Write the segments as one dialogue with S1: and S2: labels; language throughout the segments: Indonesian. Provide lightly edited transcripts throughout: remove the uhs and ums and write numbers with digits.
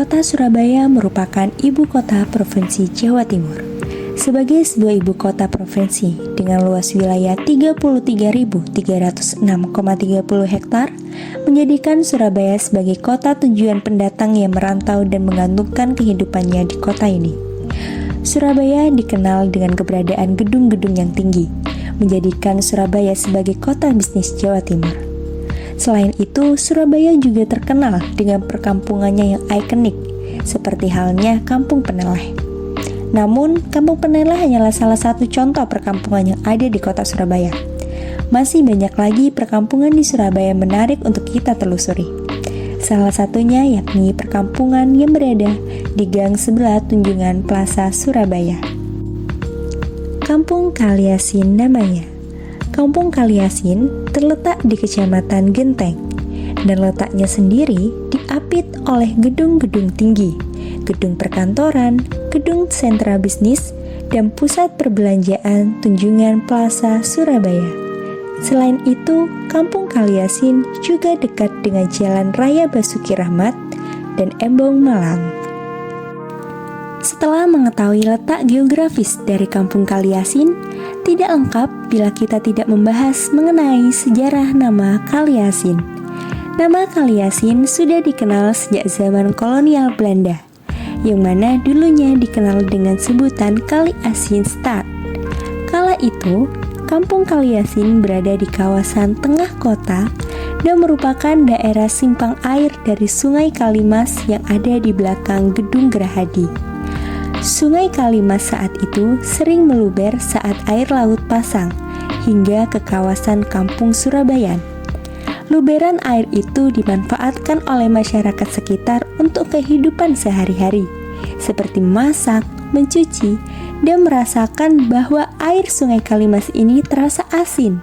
S1: Kota Surabaya merupakan ibu kota Provinsi Jawa Timur. Sebagai sebuah ibu kota provinsi dengan luas wilayah 33.306,30 hektar, menjadikan Surabaya sebagai kota tujuan pendatang yang merantau dan menggantungkan kehidupannya di kota ini. Surabaya dikenal dengan keberadaan gedung-gedung yang tinggi, menjadikan Surabaya sebagai kota bisnis Jawa Timur. Selain itu, Surabaya juga terkenal dengan perkampungannya yang ikonik, seperti halnya Kampung Peneleh. Namun, Kampung Peneleh hanyalah salah satu contoh perkampungan yang ada di kota Surabaya. Masih banyak lagi perkampungan di Surabaya menarik untuk kita telusuri. Salah satunya yakni perkampungan yang berada di gang sebelah Tunjungan Plaza Surabaya. Kampung Kaliasin namanya. Kampung Kaliasin terletak di Kecamatan Genteng dan letaknya sendiri diapit oleh gedung-gedung tinggi, gedung perkantoran, gedung sentra bisnis, dan pusat perbelanjaan Tunjungan Plaza Surabaya. Selain itu, Kampung Kaliasin juga dekat dengan Jalan Raya Basuki Rahmat dan Embong Malang. Setelah mengetahui letak geografis dari Kampung Kaliasin, tidak lengkap bila kita tidak membahas mengenai sejarah nama Kaliasin. Nama Kaliasin sudah dikenal sejak zaman kolonial Belanda, yang mana dulunya dikenal dengan sebutan Kali Asin Stad. Kala itu, Kampung Kaliasin berada di kawasan tengah kota dan merupakan daerah simpang air dari Sungai Kalimas yang ada di belakang Gedung Gerahadi. Sungai Kalimas saat itu sering meluber saat air laut pasang hingga ke kawasan Kampung Surabayan. Luberan air itu dimanfaatkan oleh masyarakat sekitar untuk kehidupan sehari-hari, seperti memasak, mencuci, dan merasakan bahwa air Sungai Kalimas ini terasa asin.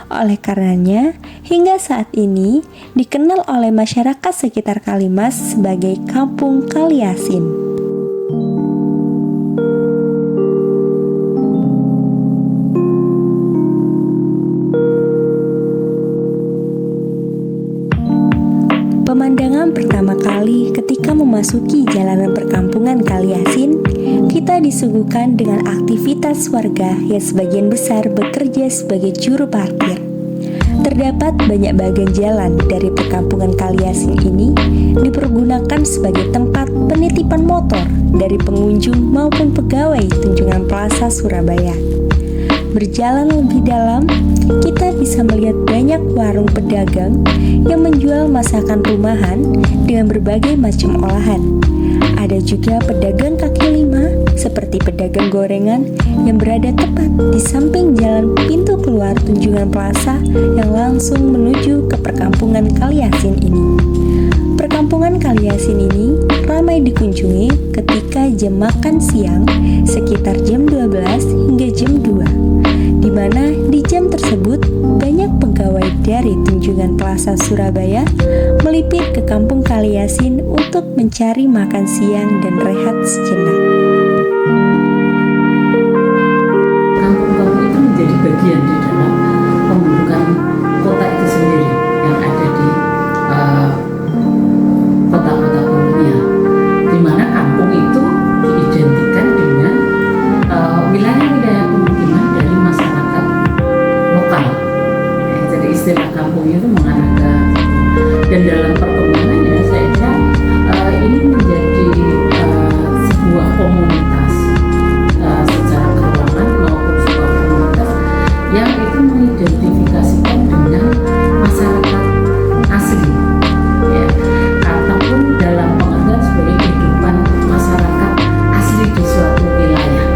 S1: Oleh karenanya, hingga saat ini dikenal oleh masyarakat sekitar Kalimas sebagai Kampung Kaliasin. Pemandangan pertama kali ketika memasuki jalanan perkampungan Kaliasin, kita disuguhkan dengan aktivitas warga yang sebagian besar bekerja sebagai juru parkir. Terdapat banyak bagian jalan dari perkampungan Kaliasin ini dipergunakan sebagai tempat penitipan motor dari pengunjung maupun pegawai Tunjungan Plaza Surabaya. Berjalan lebih dalam, kita bisa melihat banyak warung pedagang yang menjual masakan rumahan dengan berbagai macam olahan. Ada juga pedagang kaki lima seperti pedagang gorengan yang berada tepat di samping jalan pintu keluar Tunjungan Plaza yang langsung menuju ke perkampungan Kaliasin ini. Perkampungan Kaliasin ini ramai dikunjungi ketika jam makan siang sekitar jam 12 hingga jam 2, di mana di jam tersebut banyak pegawai dari Tunjungan Plaza Surabaya melipir ke Kampung Kaliasin untuk mencari makan siang dan rehat sejenak.
S2: Kampung-kampung itu menjadi bagian di dalam pembentukan kota itu sendiri yang ada di kota-kota kolonial, di mana kampung itu diidentikan dengan wilayah-wilayah pemukiman dari masyarakat lokal. Jadi istilah kampung itu mengarah ke, dan dalam perkembangannya saya kira ini menjadi sebuah komunitas secara keuangan maupun sebuah komunitas yang itu mengidentifikasikan dengan masyarakat asli, ya, ataupun dalam pengertian sebagai kehidupan masyarakat asli di suatu wilayah.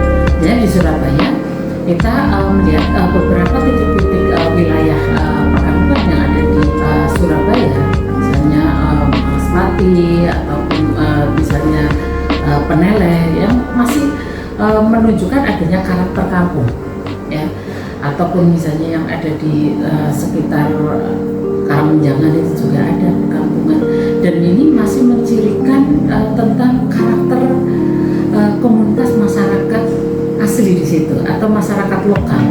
S2: Ya, di Surabaya kita melihat beberapa titik-titik wilayah perkampungan yang ada di Surabaya, misalnya Maspati ataupun misalnya Peneleh, yang masih menunjukkan adanya karakter kampung, ya, ataupun misalnya yang ada di sekitar Karangmenjangan itu juga ada perkampungan, dan ini masih mencirikan tentang karakter komunitas masyarakat asli di situ atau masyarakat lokal.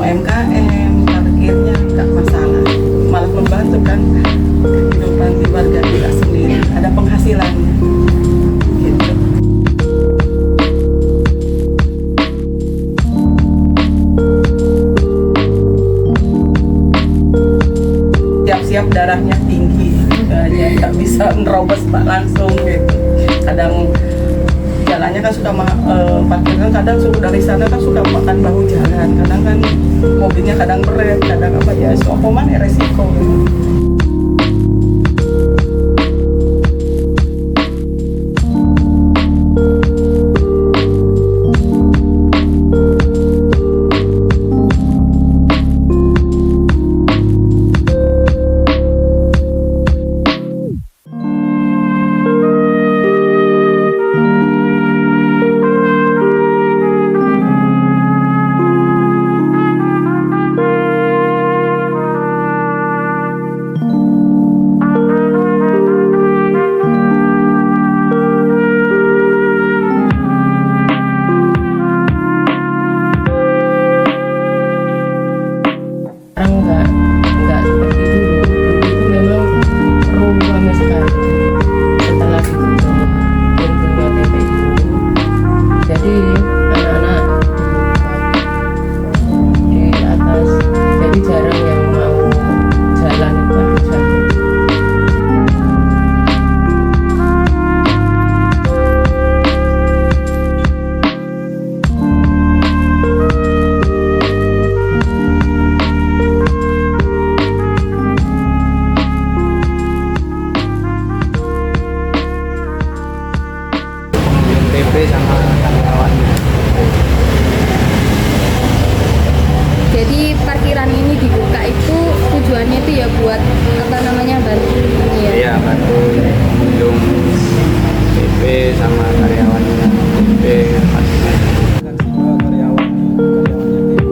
S3: UMKM, parkirnya nggak masalah, malah membantu kan kehidupan di warga kita sendiri, ada penghasilannya gitu. Siap-siap darahnya tinggi, makanya nggak bisa nerobos pak langsung gitu. Kadang jalannya kan suka parkir kan kadang dari sana kan suka makan bahu jalan, kadang kan mobilnya kadang berat, kadang apa ya, sokoman ya resiko gitu. Enggak seperti dulu. Dulu itu memang ramai sekali. Setelah ditutup pintunya TPI itu, jadi anak-anak di atas, jadi jarang yang mau jalan itu ada jalan.
S4: TP sama karyawannya.
S5: Jadi parkiran ini dibuka itu tujuannya itu ya buat apa namanya bantu ini ya.
S4: Iya, bantu pengunjung TP sama karyawannya. TP pastinya. Karyawannya TP.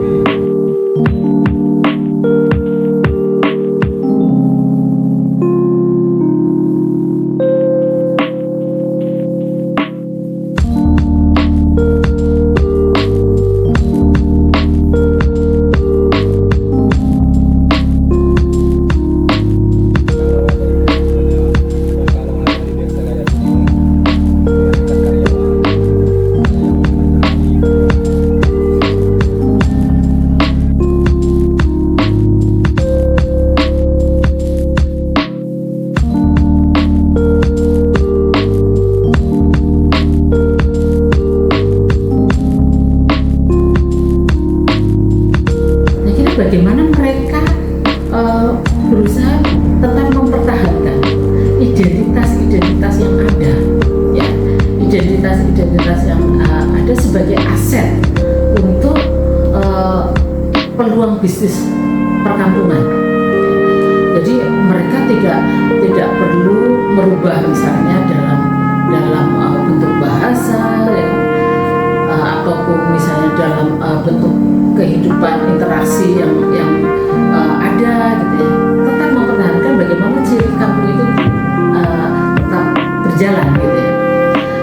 S2: Bagaimana mereka berusaha tetap mempertahankan identitas-identitas yang ada, ya, identitas-identitas yang ada sebagai aset untuk peluang bisnis perkampungan. Jadi mereka tidak perlu merubah misalnya dalam bentuk bahasa, ya, ataupun misalnya dalam bentuk kehidupan interaksi yang ada gitu ya, tetap mempertahankan bagaimana ciri kampung itu tetap berjalan gitu ya.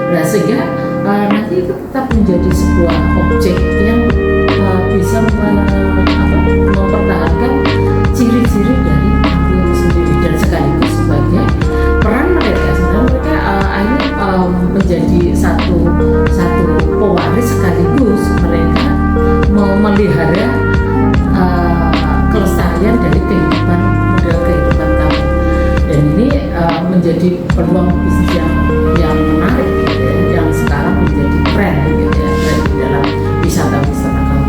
S2: Nah, sehingga nanti itu tetap menjadi sebuah objek yang bisa mempertahankan ciri-ciri dari kampung itu sendiri, dan sekaligus sebagai peran mereka, sebenarnya mereka akhirnya menjadi satu pewaris, sekaligus mereka mau memelihara kelestarian dari model kehidupan kampung, dan ini menjadi peluang bisnis yang menarik gitu ya, yang sekarang menjadi tren gitu ya, tren di dalam wisata kampung.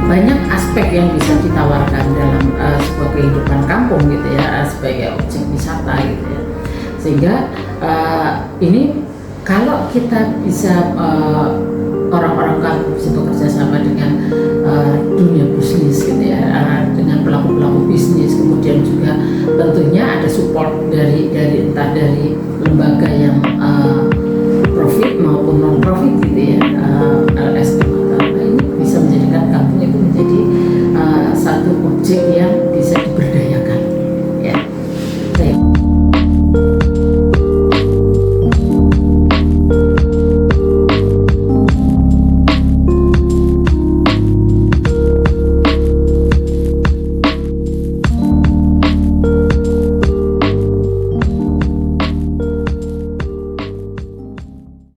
S2: Banyak aspek yang bisa ditawarkan dalam sebuah kehidupan kampung gitu ya, sebagai objek wisata gitu ya, sehingga ini kalau kita bisa orang-orang kampung bisa bekerja sama dengan dunia bisnis gitu ya, dengan pelaku-pelaku bisnis, kemudian juga tentunya ada support dari entah dari lembaga yang profit maupun non profit gitu ya, LSM atau apa, ini bisa menjadikan kampung itu menjadi satu objek yang